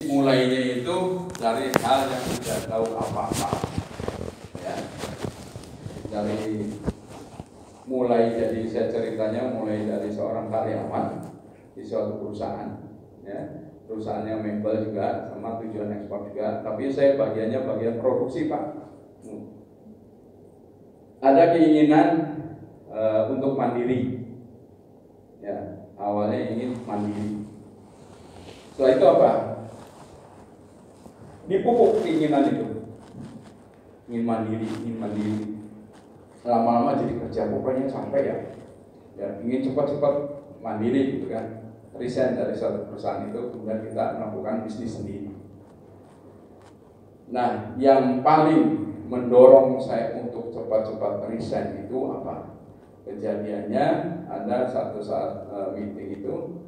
Mulainya itu dari hal yang tidak tahu apa-apa, ya. Dari mulai, jadi saya ceritanya mulai dari seorang karyawan di suatu perusahaan, ya. Perusahaannya mebel juga, sama tujuan ekspor juga. Tapi saya bagian produksi, Pak. Ada keinginan untuk mandiri, ya. Awalnya ingin mandiri. Setelah itu apa? Dipupuk keinginan itu, ingin mandiri. Lama-lama jadi kerja, pokoknya sampai ya ingin cepat-cepat mandiri gitu kan. Resign dari suatu perusahaan itu, kemudian kita melakukan bisnis sendiri. Nah, yang paling mendorong saya untuk cepat-cepat resign itu apa? Kejadiannya ada satu saat meeting itu,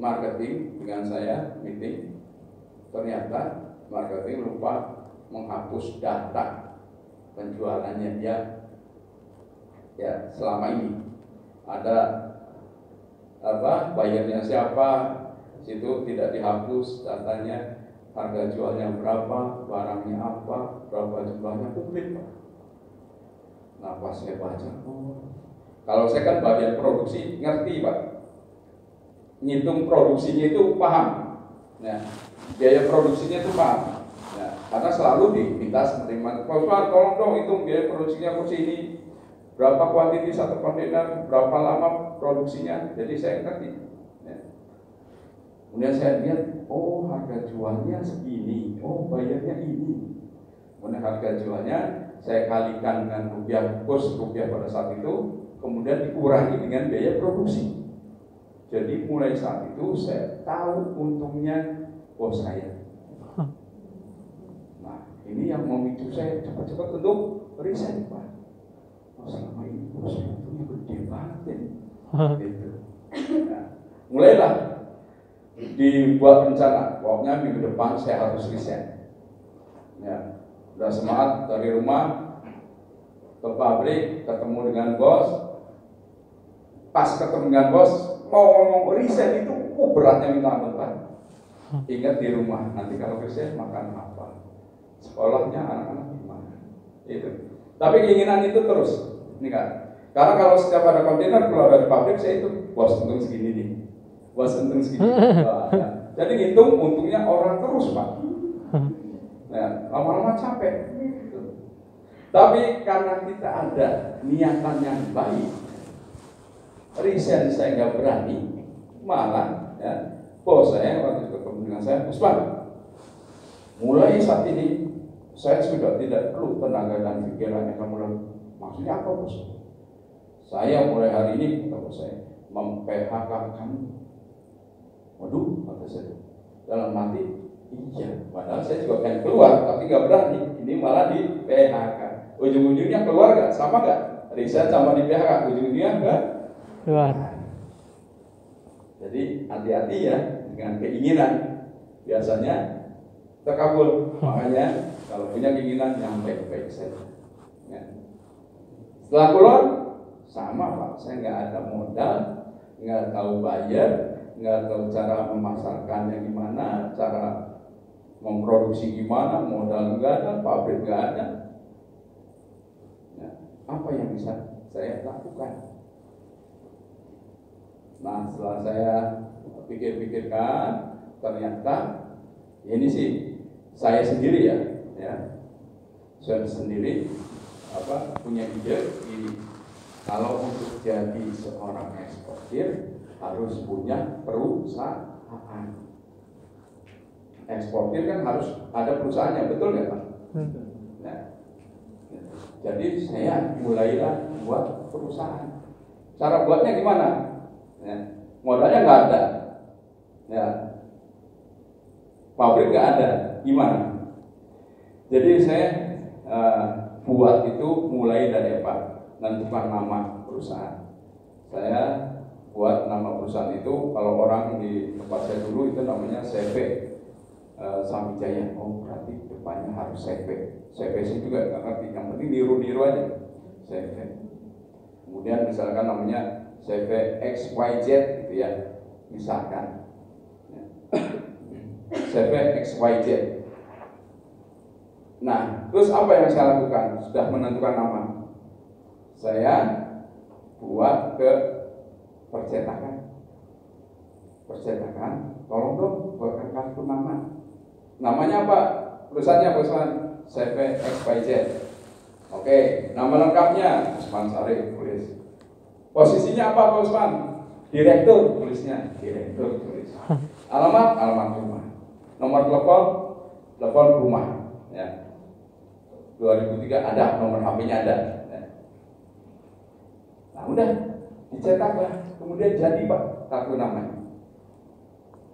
marketing dengan saya meeting. Ternyata marketing lupa menghapus data penjualannya dia, ya, selama ini. Ada bayarnya siapa, situ tidak dihapus datanya, harga jualnya berapa, barangnya apa, berapa jumlahnya, publik, Pak. Nah, pas saya baca, kalau saya kan bagian produksi, ngerti, Pak. Ngitung produksinya itu paham. Nah, biaya produksinya itu paham. Nah, karena selalu diminta menerima, Pak, tolong dong hitung biaya produksinya kursi ini, berapa kuantiti satu kontainer, berapa lama produksinya. Jadi saya ngerti. Ya. Kemudian saya lihat, oh harga jualnya segini, oh bayarnya ini. Kemudian harga jualnya saya kalikan dengan kurs rupiah pada saat itu, kemudian dikurangi dengan biaya produksi. Jadi mulai saat itu saya tahu untungnya bos saya. Nah, ini yang memicu saya cepat-cepat untuk resign, Pak. Oh, selama ini bos saya untungnya gede banget ya. Gitu. Nah, mulailah dibuat rencana, pokoknya minggu depan saya harus resign. Ya, udah semangat dari rumah ke pabrik, ketemu dengan bos. Pas ketemu dengan bos, mau ngomong resign itu beratnya minta ampun, Pak. Ingat di rumah, nanti kalau resign makan apa, sekolahnya anak-anak gimana, itu. Tapi keinginan itu terus, ini kan. Karena kalau setiap ada kontainer keluar dari pabrik, saya itu bos untung segini nih, bos untung segini. Nah, jadi hitung untungnya orang terus, Pak. Nah, lama-lama capek. Tapi karena kita ada niatan yang baik, resign saya nggak berani, malah ya, bos saya waktu itu ketemu dengan saya, Usman, mulai saat ini saya sudah tidak perlu tenaga dan pikiran yang kamu lakukan. Maksudnya apa, bos? Saya mulai hari ini, kata bos saya, mem-PHK kamu. Waduh, kata saya, dalam hati, iya, padahal saya juga pengen keluar, tapi nggak berani. Ini malah di PHK. Ujung-ujungnya keluar nggak? Sama nggak? Resign sama di PHK, ujung-ujungnya nggak keluar. Jadi hati-hati ya dengan keinginan, biasanya terkabul. Makanya kalau punya keinginan yang baik-baik saja. Ya. Setelah keluar sama, Pak, saya nggak ada modal, nggak tahu bayar, nggak tahu cara memasarkannya gimana, cara memproduksi gimana, modal nggak ada, pabrik nggak ada. Ya. Apa yang bisa saya lakukan? Nah, setelah saya pikir-pikirkan, ternyata ini sih saya sendiri ya, saya sendiri punya ide ini. Kalau untuk jadi seorang eksportir harus punya perusahaan. Eksportir kan harus ada perusahaannya, betul nggak, Pak? Nah, jadi saya mulailah buat perusahaan. Cara buatnya gimana? Ya, modalnya nggak ada, ya, pabrik nggak ada, gimana? Jadi saya buat itu mulai dari apa? Menentukan nama perusahaan. Saya buat nama perusahaan itu, kalau orang di tempat saya dulu itu namanya CV Samijaya. Oh, berarti depannya harus CV. CV sih juga nggak ngerti, yang penting niru-niru aja CV. Kemudian misalkan namanya CV XYZ gitu ya, misalkan. CV XYZ. Nah, terus apa yang saya lakukan? Sudah menentukan nama, saya buat ke percetakan. Tolong dong buatkan kartu nama. Namanya apa? Perusahaannya perusahaan CV XYZ. Oke, nama lengkapnya Usman Sarif, tulis. Posisinya apa Pak Usman? Direktur, tulisnya direktur, tulis. Alamat rumah. Nomor telepon rumah. Ya. 2003 ada, nomor HP-nya ada. Ya. Nah udah, dicetaklah. Kemudian jadi Pak kartu namanya.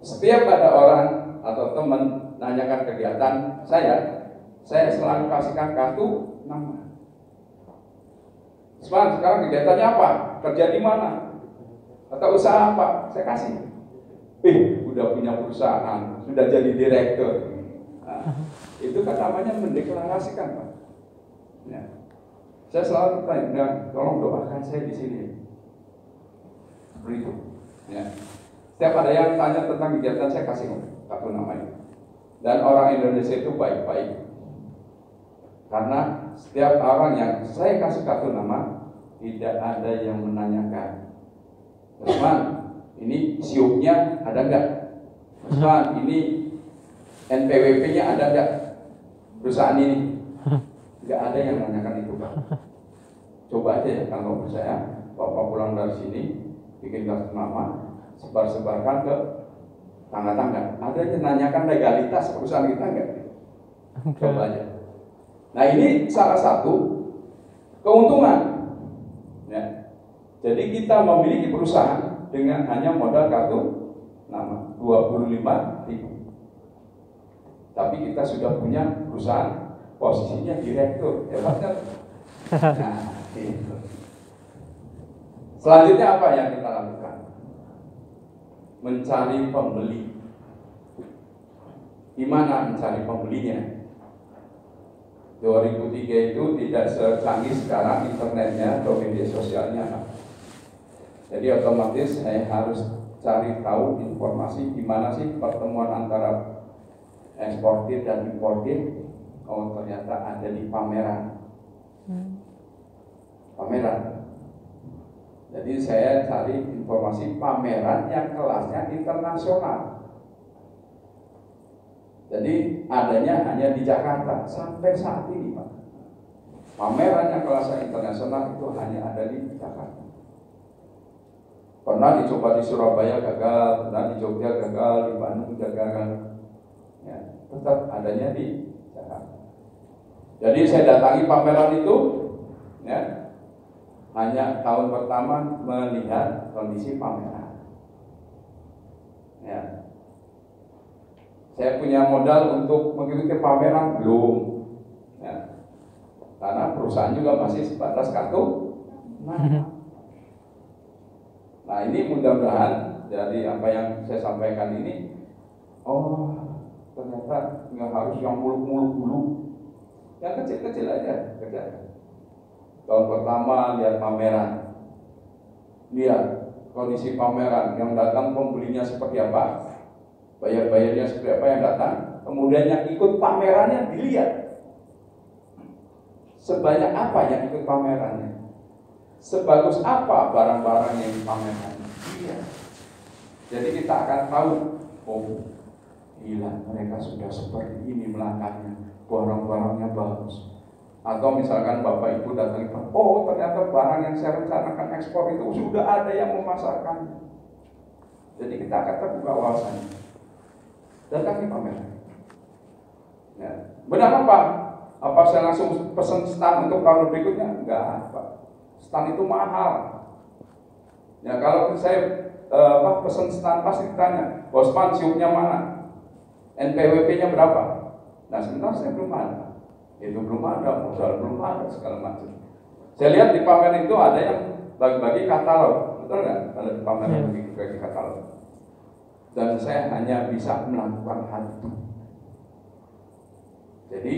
Setiap ada orang atau teman nanyakan kegiatan saya selalu kasihkan kartu nama. Sekarang kegiatannya apa? Kerja di mana? Atau usaha apa? Saya kasih. Udah punya perusahaan, sudah jadi direktur. Nah, itu kan namanya mendeklarasikan Pak. Ya. Saya selalu tanya, tolong doakan saya di sini. Begitu. Ya. Setiap ada yang tanya tentang kegiatan saya kasih kartu namanya. Dan orang Indonesia itu baik-baik. Karena setiap orang yang saya kasih kartu nama, tidak ada yang menanyakan, Usman, ini siupnya ada enggak? Usman, ini NPWP-nya ada enggak? Perusahaan ini? Enggak ada yang menanyakan itu Pak. Coba aja ya, kalau percaya, Bapak pulang dari sini, bikin kartu nama, sebar-sebarkan ke tangga-tangga. Ada yang nanyakan legalitas perusahaan kita enggak? Coba aja. Nah ini salah satu keuntungan. Ya. Jadi kita memiliki perusahaan dengan hanya modal kartu nama 25.000. Tapi kita sudah punya perusahaan, posisinya direktur, hebatnya. Nah, gitu. Selanjutnya apa yang kita lakukan? Mencari pembeli. Gimana mencari pembelinya? 2003 itu tidak secanggih sekarang internetnya atau media sosialnya. Jadi otomatis saya harus cari tahu informasi gimana sih pertemuan antara eksportir dan importir. Oh ternyata ada di pameran. Jadi saya cari informasi pameran yang kelasnya internasional. Jadi adanya hanya di Jakarta sampai saat ini Pak. Pameran yang kelasnya internasional itu hanya ada di Jakarta. Pernah dicoba di Surabaya gagal, pernah di Jogja gagal, di Bandung gagal. Ya, tetap adanya di Jakarta. Jadi saya datangi pameran itu, ya, hanya tahun pertama melihat kondisi pameran. Ya. Saya punya modal untuk mengikuti pameran belum, ya. Karena perusahaan juga masih sebatas kartu. Nah ini mudah-mudahan dari apa yang saya sampaikan ini, oh ternyata nggak harus yang muluk-muluk dulu, yang kecil-kecil aja kerja. Tahun pertama lihat pameran, lihat kondisi pameran, yang datang pembelinya seperti apa. Bayar-bayarnya seperti apa yang datang, kemudian yang ikut pamerannya dilihat sebanyak apa yang ikut pamerannya, sebagus apa barang-barang yang dipamerkan. Iya. Jadi kita akan tahu, oh gila mereka sudah seperti ini melangkahnya, barang-barangnya bagus. Atau misalkan Bapak Ibu datang, oh ternyata barang yang saya rencanakan ekspor itu sudah ada yang memasarkannya. Jadi kita akan terbuka wawasannya. Datangi pameran. Ya. Benar apa? Apa saya langsung pesan stand untuk tahun berikutnya? Enggak, Pak. Stand itu mahal. Ya kalau saya pesan stand pasti ditanya, Bosman siupnya mana? NPWP-nya berapa? Nah sebentar saya belum ada. Itu belum ada, modal belum ada, segala macam. Saya lihat di pameran itu ada yang bagi-bagi katalog, betul nggak? Kalau di pameran bagi katalog. Dan saya hanya bisa melakukan hal itu. Jadi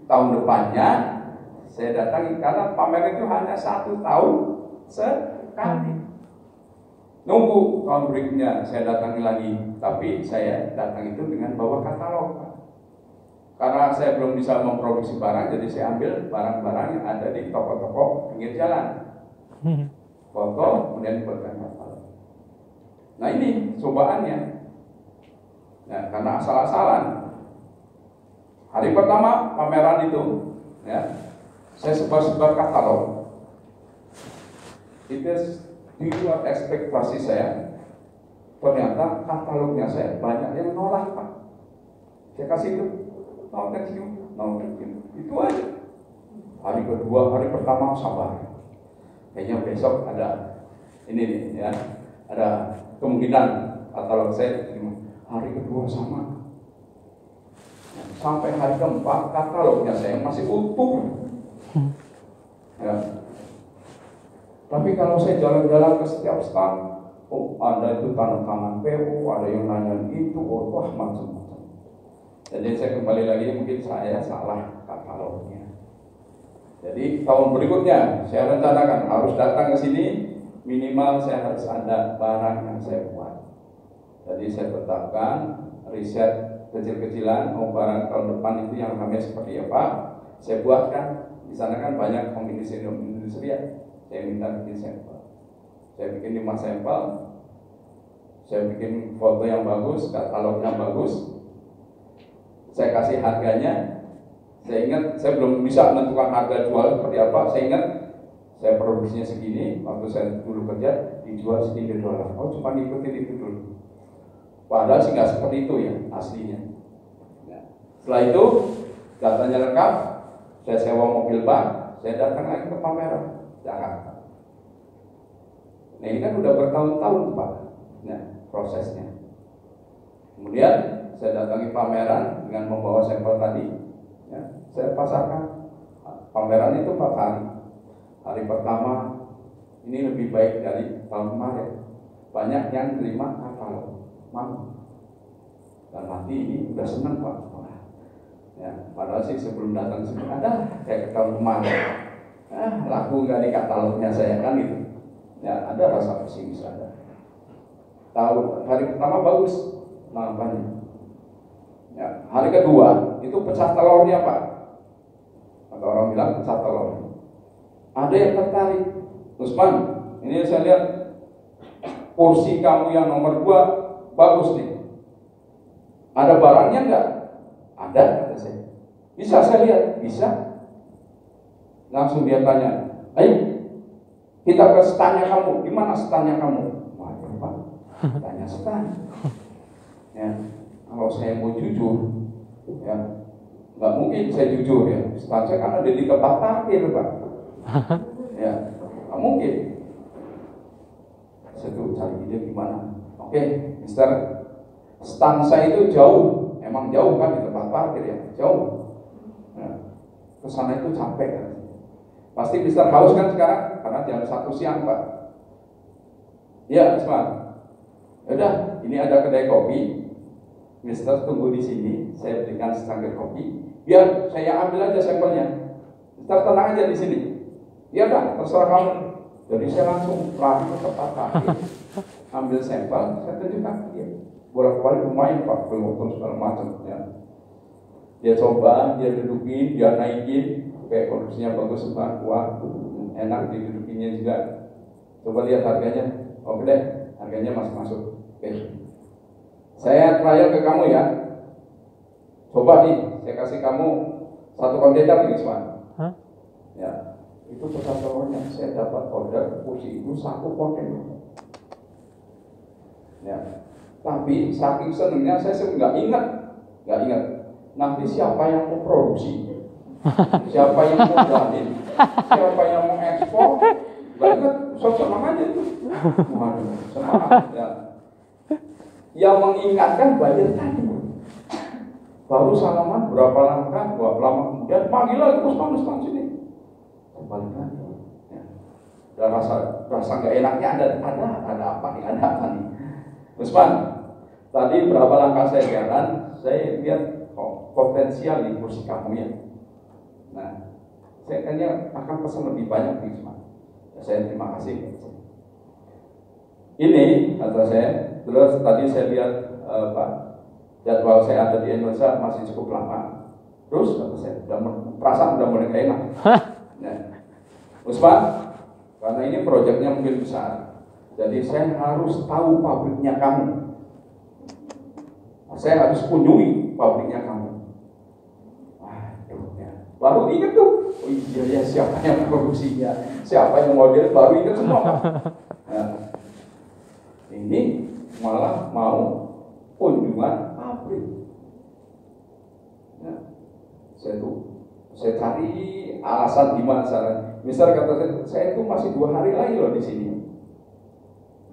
tahun depannya saya datangi karena pameran itu hanya 1 tahun sekali. Nunggu tahun berikutnya saya datangi lagi, tapi saya datang itu dengan bawa katalog. Karena saya belum bisa memproduksi barang, jadi saya ambil barang-barang yang ada di toko-toko pinggir jalan. Foto, kemudian dibuatkan katalog. Nah ini cobaannya. Nah, karena asal-asalan. Hari pertama pameran itu, ya, saya sebar-sebar katalog. Itu di luar ekspektasi saya. Ternyata katalognya saya banyak yang nolak, Pak. Saya kasih itu, no thank you, itu aja. Hari kedua, hari pertama sabar. Kayaknya besok ada ini nih, ya, ada kemungkinan katalog saya terima. Hari kedua sama. Sampai hari keempat katalognya saya masih utuh. Ya. Tapi kalau saya jalan-jalan ke setiap stand, oh ada itu tanda tangan PO, ada yang nanya itu, oh wah macam-macam. Jadi saya kembali lagi, mungkin saya salah katalognya. Jadi tahun berikutnya saya rencanakan harus datang ke sini, minimal saya harus ada barang yang saya buat. Jadi saya tetapkan riset kecil-kecilan, barang tahun depan itu yang namanya seperti apa, saya buatkan. Di sana kan banyak kombinasi industri ya. Saya minta bikin sampel. Saya bikin 5 sampel. Saya bikin foto yang bagus, katalog yang bagus. Saya kasih harganya. Saya ingat, saya belum bisa menentukan harga jual seperti apa. Saya ingat, saya produksinya segini. Waktu saya dulu kerja, dijual $1 dolar. Oh, cuma ngikutin itu dulu. Padahal sih nggak seperti itu ya, aslinya. Nah, setelah itu, datanya lengkap. Saya sewa mobil bak. Saya datang lagi ke pameran Jakarta. Nah ini kan udah bertahun-tahun Pak, nah prosesnya. Kemudian saya datangi pameran dengan membawa sampel tadi, ya, saya pasarkan. Pameran itu 4 hari. Hari pertama ini lebih baik dari tahun kemarin. Banyak yang terima katalog, mau. Dan mati ini udah senang Pak. Ya, padahal sih sebelum datang sini ada kayak tahun kemarin. Laku nggak di katalognya saya kan gitu. Ya ada rasa pesimis ada. Tahu hari pertama bagus namanya. Ya, hari kedua itu pecah telurnya Pak. Atau orang bilang pecah telur. Ada yang tertarik. Usman, ini saya lihat kursi kamu yang nomor 2 bagus nih. Ada barangnya nggak? Ada kata saya. Bisa saya lihat? Bisa. Langsung dia tanya, ayo kita ke standnya kamu, di mana standnya kamu? Waduh Pak, tanya stand. Ya, kalau saya mau jujur, ya nggak mungkin saya jujur ya. Stand saya kan ada di tempat parkir Pak. Ya, nggak mungkin. Saya tuh cari ide gimana? Oke, Mister, stand saya itu jauh, emang jauh kan di tempat parkir ya, jauh. Nah, kesana itu capek kan. Pasti Mister haus kan sekarang karena jam 1 siang Pak. Ya, Usman. Udah, ini ada kedai kopi. Mister tunggu di sini, saya berikan secangkir kopi. Biar saya ambil aja sampelnya. Mister tenang aja di sini. Ya udah, terserah kamu. Jadi saya langsung lari ke tempat parkir, ambil sampel, saya tunjukkan dia. Bolak-balik lumayan Pak, belum segala macam. Ya. Dia coba, dia dudukin, dia naikin. Kayak kondisinya bagus Pak, kuat, enak didudukinya juga. Coba lihat harganya. Oke deh, harganya masuk. Oke. Saya trial ke kamu ya. Coba nih, saya kasih kamu 1 kontainer nih Pak. Ya, itu pecah telurnya. Saya dapat order kursi itu 1 kontainer. Ya, tapi saking senengnya saya nggak ingat. Nanti siapa yang mau produksi? Siapa yang mau jualin? Siapa yang mau ekspor? Gak ingat, senang aja itu. Waduh, semangat ya. Yang mengingatkan banyak tadi. Baru salaman berapa langkah, lama kemudian panggil lagi Usman sini. Balik lagi. Ya. Dan rasa nggak enaknya ada apa nih? Usman, tadi berapa langkah saya jalan, saya lihat potensial di kursi kamu ya. Nah, saya kayaknya akan pesan lebih banyak nih Usman. Saya terima kasih. ini kata saya. Terus tadi saya lihat Pak, jadwal saya ada di Indonesia masih cukup lama. Terus kata saya, perasaan udah mulai gak enak. Nah, Usman, karena ini proyeknya mungkin besar, jadi saya harus tahu pabriknya kamu. Saya harus kunjungi pabriknya kamu. Baru ingat tuh, oh iya ya, siapa yang produksinya, siapa yang model, baru ingat semua. Nah, ini malah mau kunjungan pabrik. Nah, saya cari alasan gimana caranya. Misal kata saya itu masih 2 hari lagi loh di sini.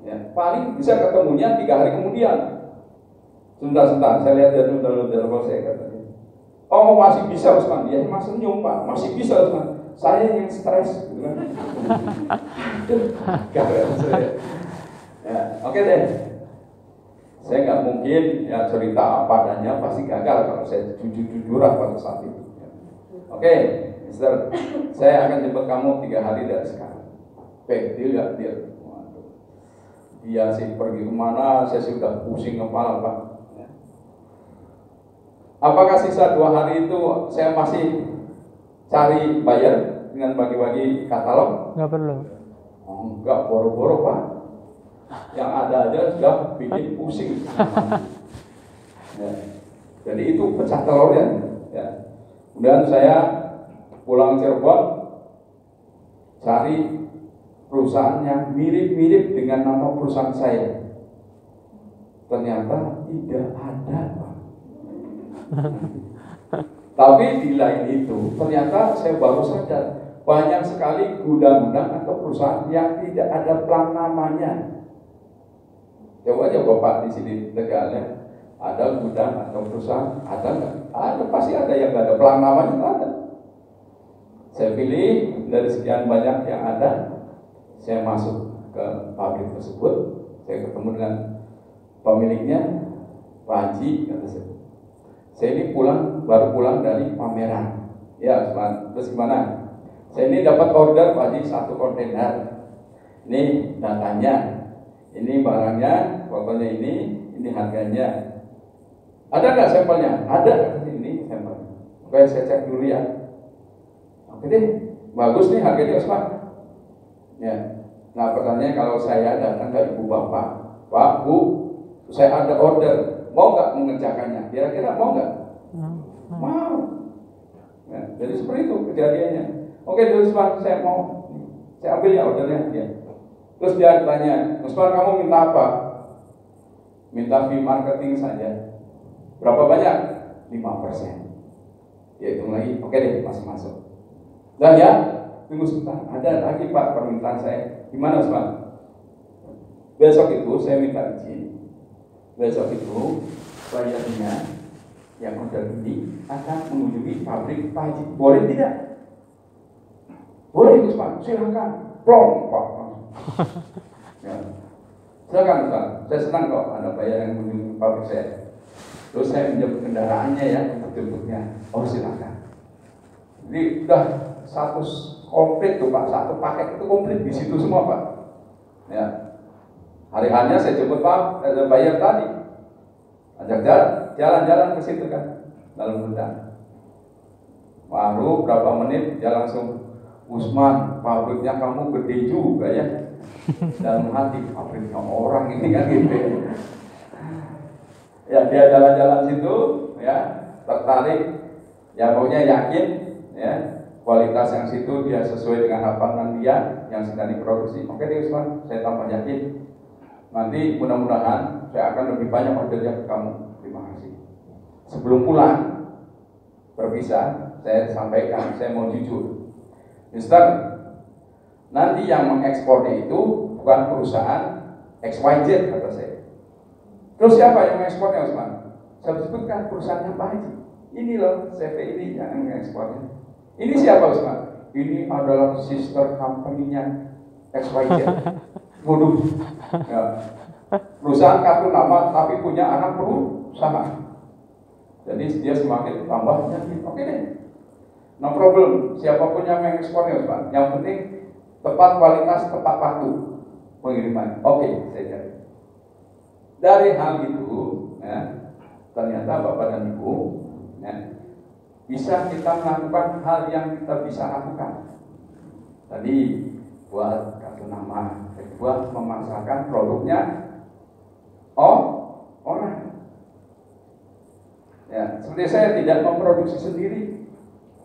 Ya, paling bisa ketemunya 3 hari kemudian. Sebentar, saya lihat jadwal saya katanya. Oh masih bisa Usman, dia masih senyum Pak, masih bisa Usman. Saya yang stres, gitu kan? Ya, oke deh. Saya nggak mungkin ya cerita apa adanya, pasti gagal kalau saya jujur-jujuran pada saat itu. Oke, Mister, saya akan jemput kamu 3 hari dari sekarang. Deal ya, deal. Dia sih pergi kemana, saya sudah pusing kepala Pak. Apakah sisa 2 hari itu saya masih cari bayar dengan bagi-bagi katalog? Nggak perlu. Oh, enggak, boro-boro Pak. Yang ada aja sudah bikin pusing. Ya. Jadi itu pecah telurnya. Ya. Kemudian saya pulang Cirebon, cari perusahaan yang mirip-mirip dengan nama perusahaan saya. Ternyata tidak ada Pak. Tapi di lain itu ternyata saya baru sadar banyak sekali gudang-gudang atau perusahaan yang tidak ada plat namanya. Coba aja Bapak di sini Tegalnya ada gudang atau perusahaan, ada nggak? Ada, pasti ada yang nggak ada plat namanya, ada. Saya pilih dari sekian banyak yang ada, saya masuk ke pabrik tersebut, saya ketemu dengan pemiliknya, Pak Haji, kata saya. Saya ini baru pulang dari pameran. Ya, terus gimana? Saya ini dapat order Pak Haji 1 kontainer. Ini datanya, ini barangnya, fotonya ini harganya. Ada nggak sampelnya? Ada, ini sampelnya. Oke, saya cek dulu ya. Oke deh, bagus nih harganya Usman. Ya, nah pertanyaannya kalau saya datang ke ibu bapak, Pak, Bu, saya ada order. Mau nggak mengerjakannya? Kira-kira mau nggak? Mau. Ya, jadi seperti itu kejadiannya. Oke, terus Pak, saya mau. Saya ambil ya ordernya. Ya. Terus dia tanya, Usman kamu minta apa? Minta fee marketing saja. Berapa banyak? 5%. Ya hitung lagi. Oke deh, masih masuk. Dah ya, tunggu sebentar. Ada lagi Pak permintaan saya. Gimana Usman? Besok itu saya minta izin. Besok itu bayarnya yang order ini akan mengunjungi pabrik Pak Haji. Boleh tidak? Boleh Usman, silakan. Plong Pak. Ya. Silakan Ustaz. Saya senang kok ada bayar yang mengunjungi pabrik saya. Terus saya menjemput kendaraannya ya untuk jemputnya. Oh silakan. Jadi udah satu komplit tuh Pak, satu paket itu komplit di situ semua Pak. Ya. Hari hanya saya jemput Pak, ada bayar tadi. Ajak jalan-jalan ke situ kan, dalam gudang. Baru berapa menit dia langsung, Usman, pabriknya kamu gede juga ya. Dalam hati, pabriknya orang ini kan gitu. Ya dia jalan-jalan situ, ya tertarik, ya pokoknya yakin, ya kualitas yang situ dia sesuai dengan harapan dia yang sedang diproduksi. Oke deh Usman, saya tambah yakin. Nanti mudah-mudahan saya akan lebih banyak ordernya ke kamu. Terima kasih. Sebelum pulang berpisah, saya sampaikan, saya mau jujur, Mister, nanti yang mengekspornya itu bukan perusahaan XYZ kata saya. Terus siapa yang mengekspornya Usman? Saya sebutkan perusahaannya Pak Haji. Ini loh CV ini yang mengekspornya. Ini siapa Usman? Ini adalah sister company-nya XYZ. Waduh, ya. Perusahaan kartu nama tapi punya anak perusahaan. Jadi dia semakin tambah yakin. Oke deh, no problem. Siapapun yang mengekspornya, Pak. Yang penting tepat kualitas, tepat waktu. pengiriman. Oke, saya cari. Dari hal itu, ya, ternyata Bapak dan Ibu, ya, bisa kita melakukan hal yang kita bisa lakukan. Tadi buat kartu nama, buat memasarkan produknya orang. Ya, seperti saya tidak memproduksi sendiri,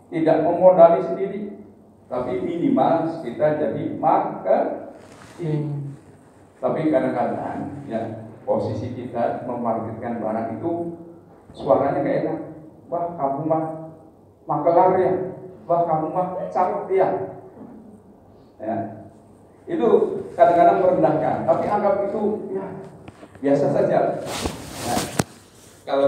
tidak memodali sendiri, tapi minimal kita jadi marketing. Tapi kadang-kadang ya posisi kita memarketkan barang itu suaranya gak enak. Wah, kamu mah makelar ya. Wah, kamu mah cakep ya. Ya. Itu kadang-kadang merendahkan, tapi anggap itu ya biasa saja. Nah, kalau